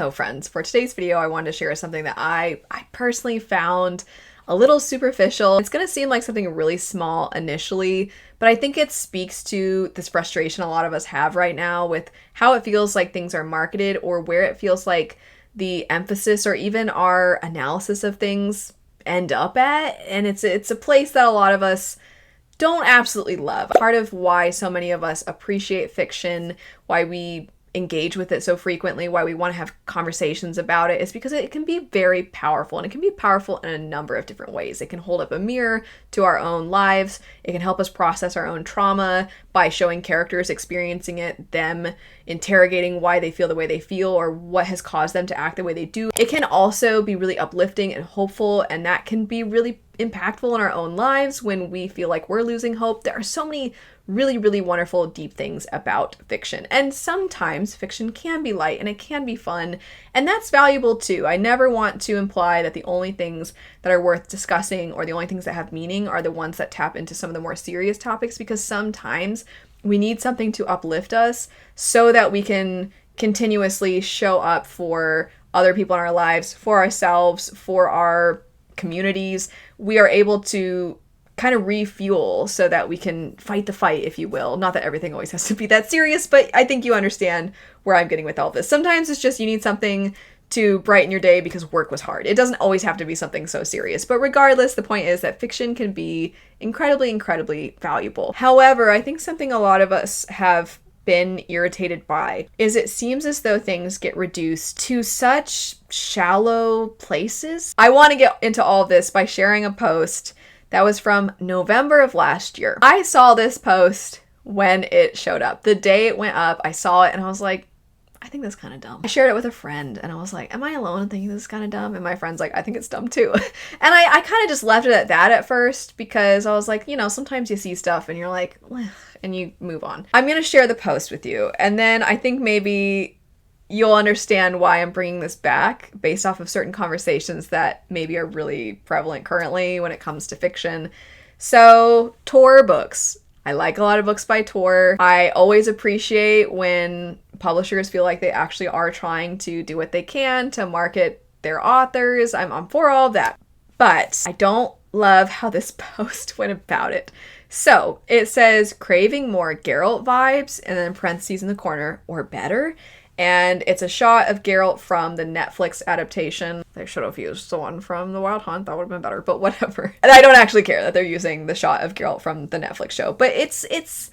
So friends, for today's video, I wanted to share something that I personally found a little superficial. It's going to seem like something really small initially, but I think it speaks to this frustration a lot of us have right now with how it feels like things are marketed, or where it feels like the emphasis or even our analysis of things end up at. And it's a place that a lot of us don't absolutely love. Part of why so many of us appreciate fiction, why we engage with it so frequently, why we want to have conversations about it, is because it can be very powerful, and it can be powerful in a number of different ways. It can hold up a mirror to our own lives. It can help us process our own trauma by showing characters experiencing it, them interrogating why they feel the way they feel or what has caused them to act the way they do. It can also be really uplifting and hopeful, and that can be really impactful in our own lives when we feel like we're losing hope. There are so many really, really wonderful, deep things about fiction. And sometimes fiction can be light and it can be fun, and that's valuable too. I never want to imply that the only things that are worth discussing or the only things that have meaning are the ones that tap into some of the more serious topics, because sometimes we need something to uplift us so that we can continuously show up for other people in our lives, for ourselves, for our communities. We are able to kind of refuel so that we can fight the fight, if you will. Not that everything always has to be that serious, but I think you understand where I'm getting with all this. Sometimes it's just you need something to brighten your day because work was hard. It doesn't always have to be something so serious. But regardless, the point is that fiction can be incredibly, incredibly valuable. However, I think something a lot of us have been irritated by is it seems as though things get reduced to such shallow places. I want to get into all of this by sharing a post that was from November of last year. I saw this post when it showed up. The day it went up, I saw it and I was like, I think that's kind of dumb. I shared it with a friend and I was like, am I alone in thinking this is kind of dumb? And my friend's like, I think it's dumb too. And I kind of just left it at that at first, because I was like, you know, sometimes you see stuff and you're like, and you move on. I'm going to share the post with you, and then I think maybe you'll understand why I'm bringing this back based off of certain conversations that maybe are really prevalent currently when it comes to fiction. So, Tor books. I like a lot of books by Tor. I always appreciate when publishers feel like they actually are trying to do what they can to market their authors. I'm for all of that. But I don't love how this post went about it. So, it says, craving more Geralt vibes, and then in parentheses in the corner, or better. And it's a shot of Geralt from the Netflix adaptation. They should have used the one from The Wild Hunt. That would have been better, but whatever. And I don't actually care that they're using the shot of Geralt from the Netflix show. But it's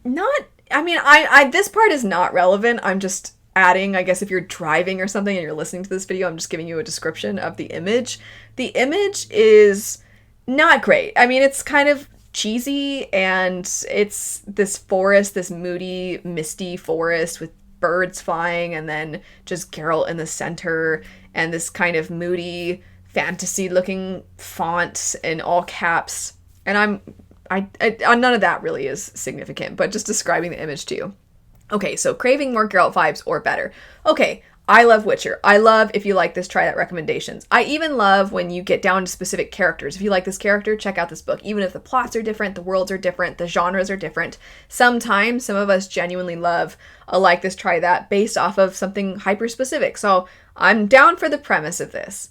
not, I mean, I this part is not relevant. I'm just adding, I guess if you're driving or something and you're listening to this video, I'm just giving you a description of the image. The image is not great. I mean, it's kind of cheesy, and it's this forest, this moody, misty forest with birds flying, and then just Geralt in the center, and this kind of moody fantasy looking font in all caps. And I none of that really is significant, but just describing the image to you. Okay, so craving more Geralt vibes or better. Okay, I love Witcher. I love, if you like this, try that recommendations. I even love when you get down to specific characters. If you like this character, check out this book. Even if the plots are different, the worlds are different, the genres are different. Sometimes some of us genuinely love a like this, try that based off of something hyper specific. So I'm down for the premise of this.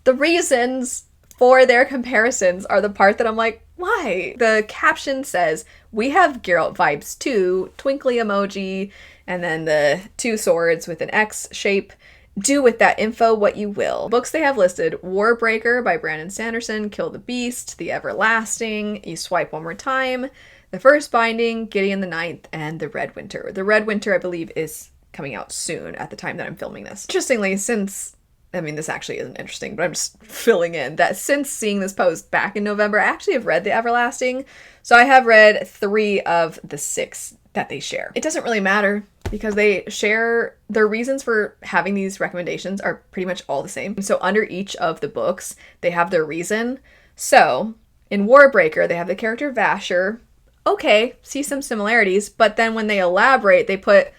The reasons for their comparisons are the part that I'm like, why? The caption says, we have Geralt vibes too, twinkly emoji, and then the two swords with an X shape. Do with that info what you will. Books they have listed: Warbreaker by Brandon Sanderson, Kill the Beast, The Everlasting, You Swipe One More Time, The First Binding, Gideon the Ninth, and The Red Winter. The Red Winter, I believe, is coming out soon at the time that I'm filming this. Interestingly, this actually isn't interesting, but I'm just filling in that since seeing this post back in November, I actually have read The Everlasting. So I have read 3 of the 6 that they share. It doesn't really matter, because they share their reasons for having these recommendations are pretty much all the same. So under each of the books, they have their reason. So in Warbreaker, they have the character Vasher. Okay, see some similarities, but then when they elaborate, they put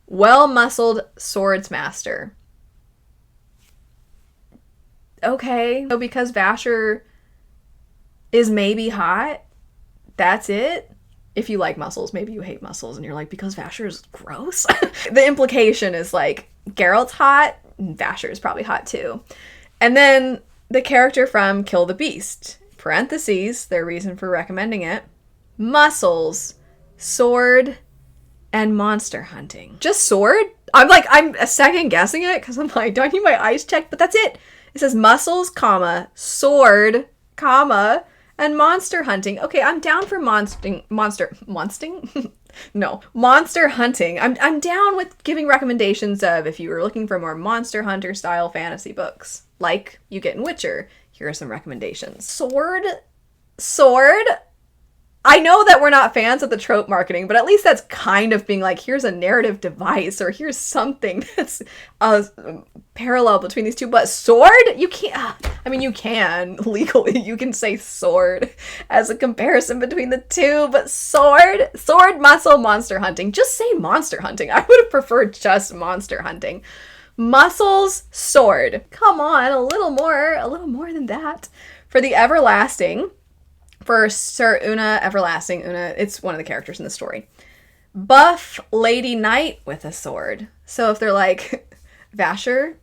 well-muscled swords master. Okay, so because Vasher is maybe hot, that's it? If you like muscles, maybe you hate muscles and you're like, because Vasher is gross? The implication is like, Geralt's hot. Vasher's probably hot too. And then the character from Kill the Beast, parentheses, their reason for recommending it, muscles, sword, and monster hunting. Just sword? I'm a second guessing it because I'm like, do I need my eyes checked? But that's it. It says muscles, comma, sword, comma, and monster hunting. Okay, I'm down for monster hunting. I'm down with giving recommendations of if you were looking for more Monster Hunter style fantasy books, like you get in Witcher. Here are some recommendations. Sword. I know that we're not fans of the trope marketing, but at least that's kind of being like, here's a narrative device, or here's something that's parallel between these two. But sword? You can't. I mean, you can legally. You can say sword as a comparison between the two, but sword, muscle, monster hunting. Just say monster hunting. I would have preferred just monster hunting. Muscles, sword. Come on, a little more than that. For the Everlasting, for Sir Una Everlasting, Una, it's one of the characters in the story. Buff lady knight with a sword. So if they're like Vasher,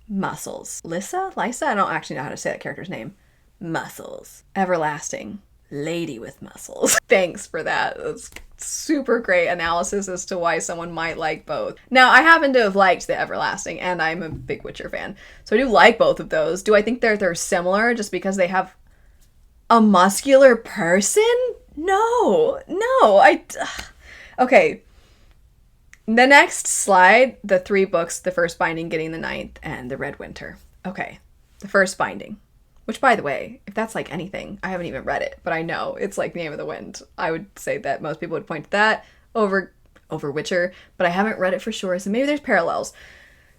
muscles. Lysa, I don't actually know how to say that character's name. Muscles. Everlasting, lady with muscles. Thanks for that. That's super great analysis as to why someone might like both. Now, I happen to have liked the Everlasting, and I'm a big Witcher fan, so I do like both of those. Do I think they're similar just because they have a muscular person? No. Okay. The next slide, the 3 books, the first binding, Getting the Ninth, and the Red Winter. Okay. The first binding. Which, by the way, if that's like anything, I haven't even read it, but I know it's like Name of the Wind. I would say that most people would point to that over Witcher, but I haven't read it for sure, so maybe there's parallels.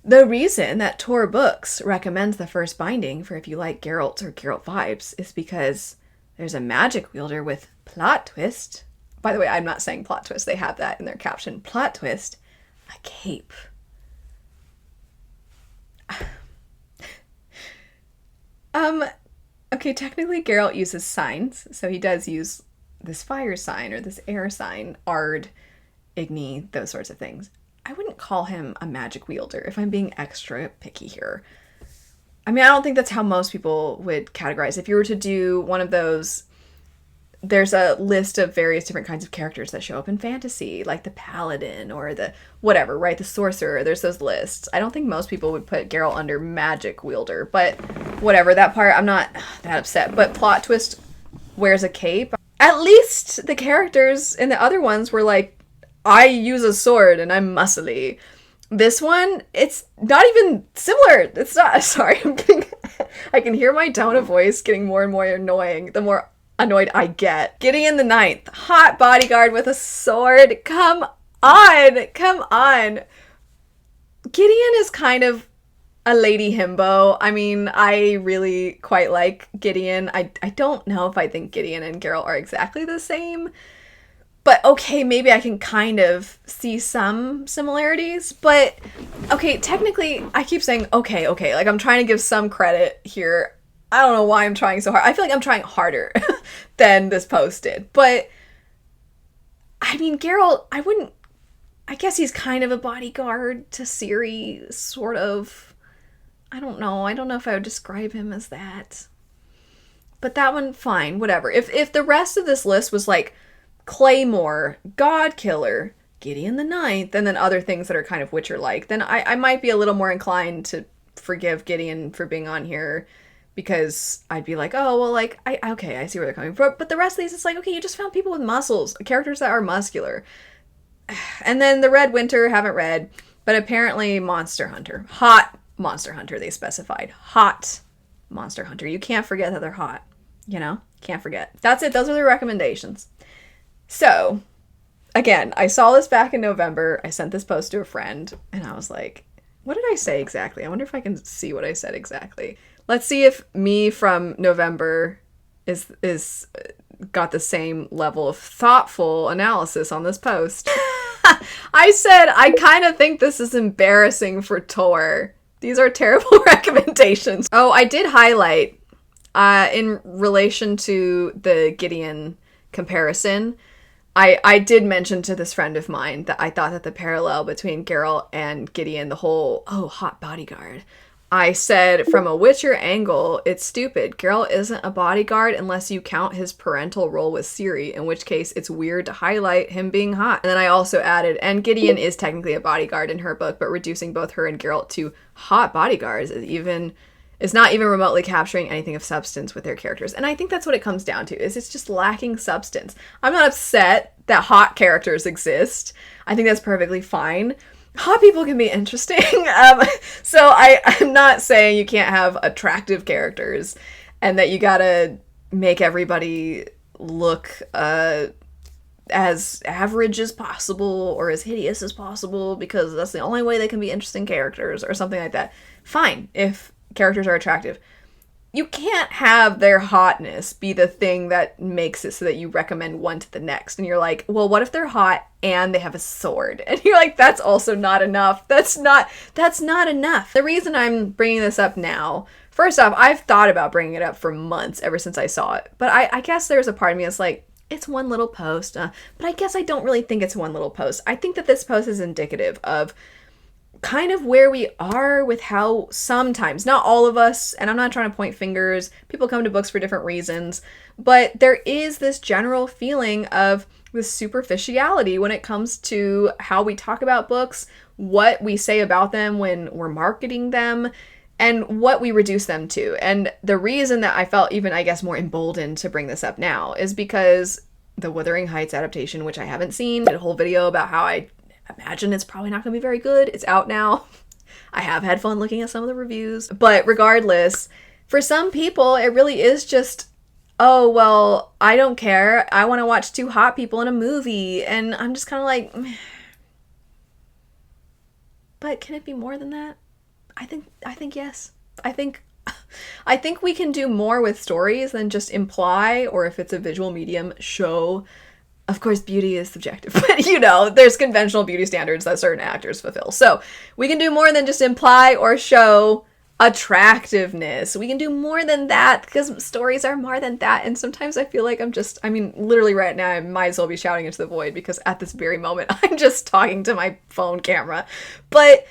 The reason that Tor Books recommends the first binding for if you like Geralt or Geralt vibes is because there's a magic wielder with plot twist. By the way, I'm not saying plot twist. They have that in their caption. Plot twist. A cape. Okay, technically Geralt uses signs. So he does use this fire sign or this air sign. Ard, Igni, those sorts of things. I wouldn't call him a magic wielder if I'm being extra picky here. I mean, I don't think that's how most people would categorize. If you were to do one of those, there's a list of various different kinds of characters that show up in fantasy, like the paladin or the whatever, right? The sorcerer, there's those lists. I don't think most people would put Geralt under magic wielder, but whatever, that part, I'm not that upset. But plot twist wears a cape. At least the characters in the other ones were like, I use a sword and I'm muscly. This one, it's not even similar. It's not. Sorry, I can hear my tone of voice getting more and more annoying the more annoyed I get. Gideon the Ninth, hot bodyguard with a sword. Come on. Gideon is kind of a lady himbo. I mean, I really quite like Gideon. I don't know if I think Gideon and Geralt are exactly the same. But okay, maybe I can kind of see some similarities. But okay, technically, I keep saying okay. Like, I'm trying to give some credit here. I don't know why I'm trying so hard. I feel like I'm trying harder than this post did. But, I mean, Geralt, I guess he's kind of a bodyguard to Ciri, sort of. I don't know. I don't know if I would describe him as that. But that one, fine, whatever. If the rest of this list was like Claymore, Godkiller, Gideon the Ninth, and then other things that are kind of Witcher-like, then I might be a little more inclined to forgive Gideon for being on here, because I'd be like, oh, well, like, okay, I see where they're coming from. But the rest of these, it's like, okay, you just found people with muscles, characters that are muscular. And then the Red Winter, haven't read, but apparently Monster Hunter. Hot Monster Hunter, they specified. Hot Monster Hunter. You can't forget that they're hot, you know? Can't forget. That's it. Those are the recommendations. So, again, I saw this back in November. I sent this post to a friend, and I was like, what did I say exactly? I wonder if I can see what I said exactly. Let's see if me from November is got the same level of thoughtful analysis on this post. I said, I kind of think this is embarrassing for Tor. These are terrible recommendations. Oh, I did highlight, in relation to the Gideon comparison, I did mention to this friend of mine that I thought that the parallel between Geralt and Gideon, the whole, oh, hot bodyguard. I said, from a Witcher angle, it's stupid. Geralt isn't a bodyguard unless you count his parental role with Ciri, in which case it's weird to highlight him being hot. And then I also added, and Gideon is technically a bodyguard in her book, but reducing both her and Geralt to hot bodyguards is not even remotely capturing anything of substance with their characters. And I think that's what it comes down to, is it's just lacking substance. I'm not upset that hot characters exist. I think that's perfectly fine. Hot people can be interesting. So I'm not saying you can't have attractive characters and that you gotta make everybody look as average as possible or as hideous as possible because that's the only way they can be interesting characters or something like that. Fine, if characters are attractive. You can't have their hotness be the thing that makes it so that you recommend one to the next. And you're like, well, what if they're hot and they have a sword? And you're like, that's also not enough. That's not enough. The reason I'm bringing this up now, first off, I've thought about bringing it up for months ever since I saw it. But I guess there's a part of me that's like, it's one little post. But I guess I don't really think it's one little post. I think that this post is indicative of kind of where we are with how sometimes, not all of us, and I'm not trying to point fingers, people come to books for different reasons, but there is this general feeling of this superficiality when it comes to how we talk about books, what we say about them when we're marketing them, and what we reduce them to. And the reason that I felt even, I guess, more emboldened to bring this up now is because the Wuthering Heights adaptation, which I haven't seen, I did a whole video about how I imagine it's probably not going to be very good. It's out now. I have had fun looking at some of the reviews. But regardless, for some people, it really is just, oh, well, I don't care. I want to watch two hot people in a movie. And I'm just kind of like, meh. But can it be more than that? I think yes. I think we can do more with stories than just imply, or if it's a visual medium, show. Of course, beauty is subjective, but there's conventional beauty standards that certain actors fulfill. So we can do more than just imply or show attractiveness. We can do more than that because stories are more than that. And sometimes I feel like literally right now, I might as well be shouting into the void because at this very moment, I'm just talking to my phone camera. But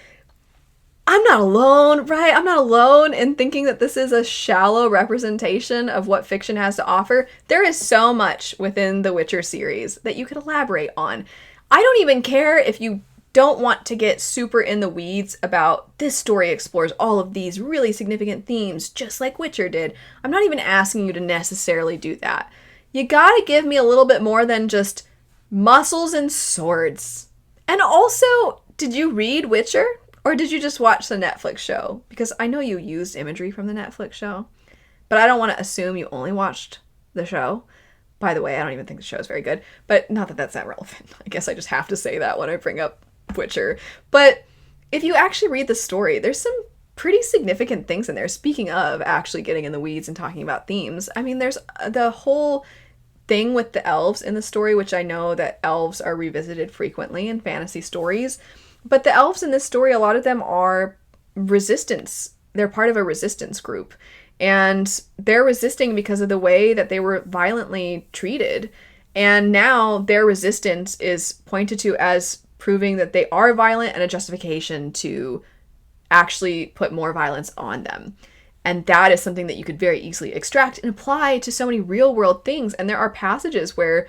I'm not alone, right? I'm not alone in thinking that this is a shallow representation of what fiction has to offer. There is so much within the Witcher series that you could elaborate on. I don't even care if you don't want to get super in the weeds about this story explores all of these really significant themes, just like Witcher did. I'm not even asking you to necessarily do that. You gotta give me a little bit more than just muscles and swords. And also, did you read Witcher? Or did you just watch the Netflix show? Because I know you used imagery from the Netflix show, but I don't want to assume you only watched the show. By the way, I don't even think the show is very good, but not that that's that relevant. I guess I just have to say that when I bring up Witcher. But if you actually read the story, there's some pretty significant things in there. Speaking of actually getting in the weeds and talking about themes, there's the whole thing with the elves in the story, which I know that elves are revisited frequently in fantasy stories. But the elves in this story, a lot of them are resistance. They're part of a resistance group. And they're resisting because of the way that they were violently treated. And now their resistance is pointed to as proving that they are violent and a justification to actually put more violence on them. And that is something that you could very easily extract and apply to so many real world things. And there are passages where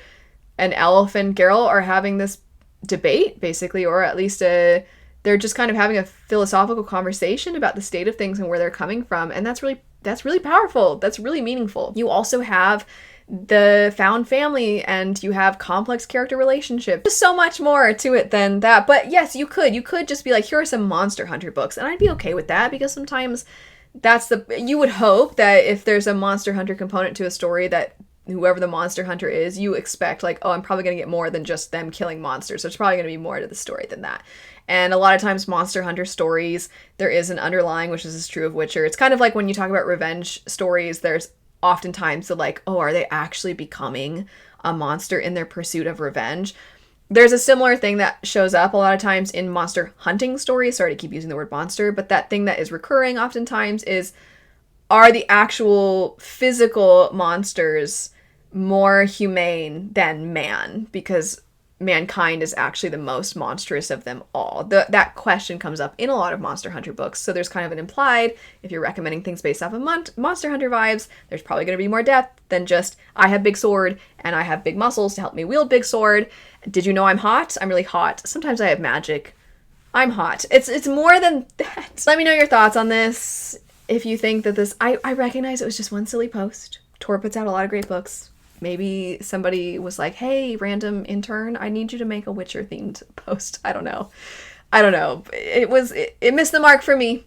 an elf and Geralt are having this debate, basically, or at least they're just kind of having a philosophical conversation about the state of things and where they're coming from. And that's really powerful. That's really meaningful. You also have the found family and you have complex character relationships. There's so much more to it than that. But yes, you could just be like, here are some Monster Hunter books. And I'd be okay with that because sometimes you would hope that if there's a Monster Hunter component to a story that whoever the monster hunter is, you expect like, oh, I'm probably going to get more than just them killing monsters. So it's probably going to be more to the story than that. And a lot of times Monster Hunter stories, there is an underlying, which is true of Witcher. It's kind of like when you talk about revenge stories, there's oftentimes the like, oh, are they actually becoming a monster in their pursuit of revenge? There's a similar thing that shows up a lot of times in monster hunting stories. Sorry to keep using the word monster, but that thing that is recurring oftentimes is, are the actual physical monsters more humane than man, because mankind is actually the most monstrous of them all. That question comes up in a lot of Monster Hunter books, so there's kind of an implied, if you're recommending things based off of Monster Hunter vibes, there's probably going to be more depth than just, I have big sword and I have big muscles to help me wield big sword. Did you know I'm hot? I'm really hot. Sometimes I have magic. I'm hot. It's more than that. Let me know your thoughts on this. If you think that this, I recognize it was just one silly post. Tor puts out a lot of great books. Maybe somebody was like, hey, random intern, I need you to make a Witcher themed post. I don't know. It missed the mark for me.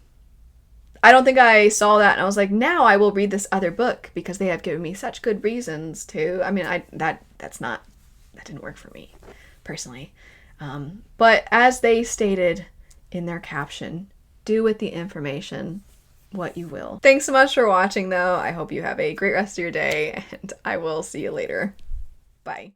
I don't think I saw that and I was like, now I will read this other book because they have given me such good reasons to. I mean, that didn't work for me personally. But as they stated in their caption, do with the information what you will. Thanks so much for watching though. I hope you have a great rest of your day and I will see you later. Bye.